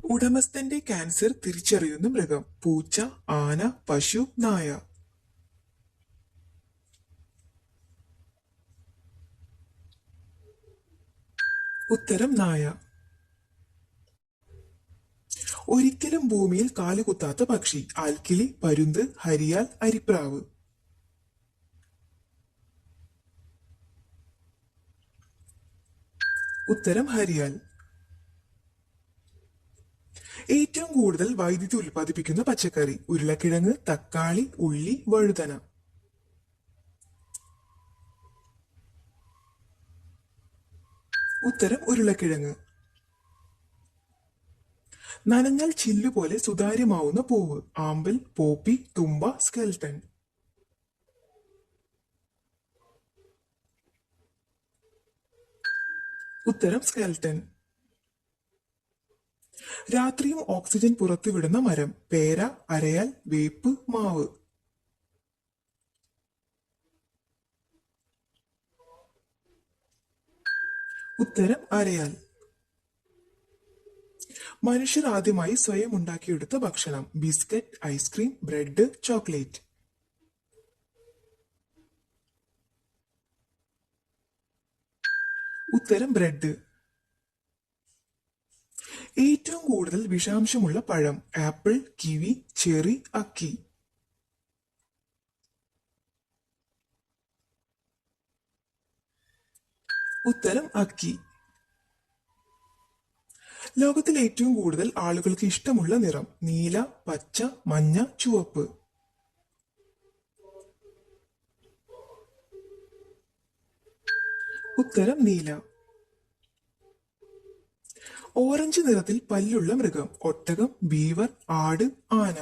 ഉടമസ്ഥന്റെ cancer തിരിച്ചറിയുന്ന മൃഗം: പൂച്ച, ആന, പശു, നായ. ഉത്തരം നായ. ഒരിക്കലും ഭൂമിയിൽ കാലുകുത്താത്ത പക്ഷി: ആൽക്കിളി, പരുന്ത്, ഹരിയാൽ, അരിപ്രാവ്. ഉത്തരം ഹരിയാൽ. ഏറ്റവും കൂടുതൽ വൈദ്യുതി ഉൽപ്പാദിപ്പിക്കുന്ന പച്ചക്കറി: ഉരുളക്കിഴങ്ങ്, തക്കാളി, ഉള്ളി, വഴുതന. ഉത്തരം ഉരുളക്കിഴങ്ങ്. നനഞ്ഞാൽ ചില്ലുപോലെ സുതാര്യമാവുന്ന പൂവ്: ആമ്പൽ, പോപ്പി, തുമ്പ, സ്കെൽട്ടൻ. ഉത്തരം സ്കെൽട്ടൻ. രാത്രിയും ഓക്സിജൻ പുറത്തുവിടുന്ന മരം: പേര, അരയാൽ, വേപ്പ്, മാവ്. ഉത്തരം അരയാൽ. മനുഷ്യർ ആദ്യമായി സ്വയം ഉണ്ടാക്കിയെടുത്ത ഭക്ഷണം: ബിസ്ക്കറ്റ്, ഐസ്ക്രീം, ബ്രെഡ്, ചോക്ലേറ്റ്. ഉത്തരം ബ്രെഡ്. ഏറ്റവും കൂടുതൽ വിഷാംശമുള്ള പഴം: ആപ്പിൾ, കിവി, ചെറി, അക്കി. ഉത്തരം അക്കി. ലോകത്തിൽ ഏറ്റവും കൂടുതൽ ആളുകൾക്ക് ഇഷ്ടമുള്ള നിറം: നീല, പച്ച, മഞ്ഞ, ചുവപ്പ്. ഉത്തരം നീല. ഓറഞ്ച് നിറത്തിൽ പല്ലുള്ള മൃഗം: ഒട്ടകം, ബീവർ, ആട്, ആന.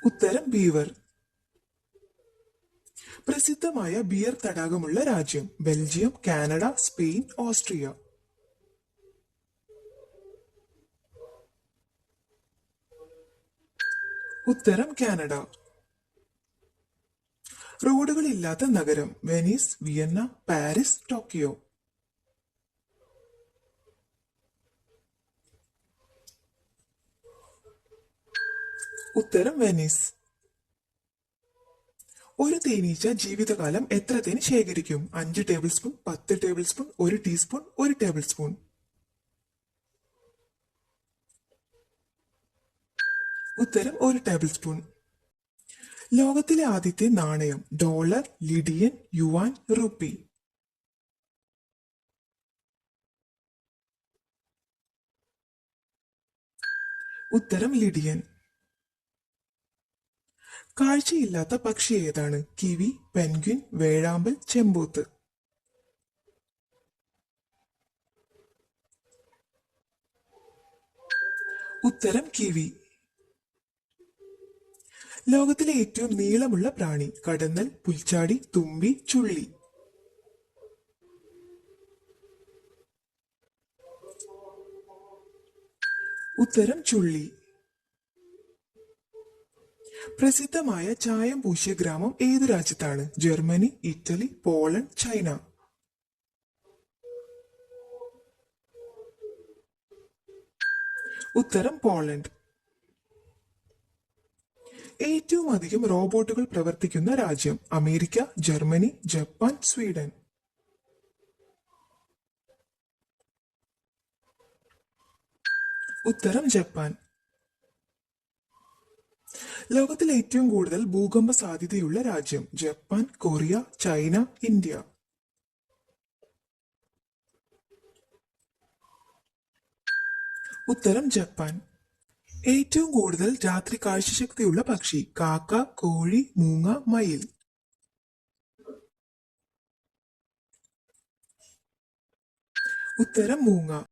ഉത്തരം ബീവർ. പ്രസിദ്ധമായ ബിയർ തടാകമുള്ള രാജ്യം: ബെൽജിയം, കാനഡ, സ്പെയിൻ, ഓസ്ട്രിയ. ഉത്തരം കാനഡ. റോഡുകളില്ലാത്ത നഗരം: വെനീസ്, വിയന്ന, പാരീസ്, ടോക്കിയോ. ഉത്തരം വെനീസ്. ഒരു തേനീച്ച ജീവിതകാലം എത്ര തേൻ ശേഖരിക്കും? 5 table spoon, 10 table spoon, 1 teaspoon, 1 table spoon. ഉത്തരം 1 ടേബിൾ സ്പൂൺ. ലോകത്തിലെ ആദ്യത്തെ നാണയം: ഡോളർ, ലിഡിയൻ, യുവാൻ, റുപ്പി. ഉത്തരം ലിഡിയൻ. കാഴ്ചയില്ലാത്ത പക്ഷി ഏതാണ്? കിവി, പെൻഗ്വിൻ, വേഴാമ്പൽ, ചെമ്പോത്ത്. ഉത്തരം കിവി. ലോകത്തിലെ ഏറ്റവും നീളമുള്ള പ്രാണി: കടന്നൽ, പുൽച്ചാടി, തുമ്പി, ചുള്ളി. ഉത്തരം ചുള്ളി. പ്രസിദ്ധമായ ചായം പൂശിയ ഗ്രാമം ഏതു രാജ്യത്താണ്? Germany, Italy, Poland, China. ഉത്തരം പോളണ്ട്. ഏറ്റവും അധികം റോബോട്ടുകൾ പ്രവർത്തിക്കുന്ന രാജ്യം: അമേരിക്ക, ജർമ്മനി, ജപ്പാൻ, സ്വീഡൻ. ഉത്തരം ജപ്പാൻ. ലോകത്തിൽ ഏറ്റവും കൂടുതൽ ഭൂകമ്പ സാധ്യതയുള്ള രാജ്യം: ജപ്പാൻ, കൊറിയ, ചൈന, ഇന്ത്യ. ഉത്തരം ജപ്പാൻ. ഏറ്റവും കൂടുതൽ രാത്രി കാഴ്ചശക്തിയുള്ള പക്ഷി: കാക്ക, കോഴി, മൂങ്ങ, മയിൽ. ഉത്തരം മൂങ്ങ.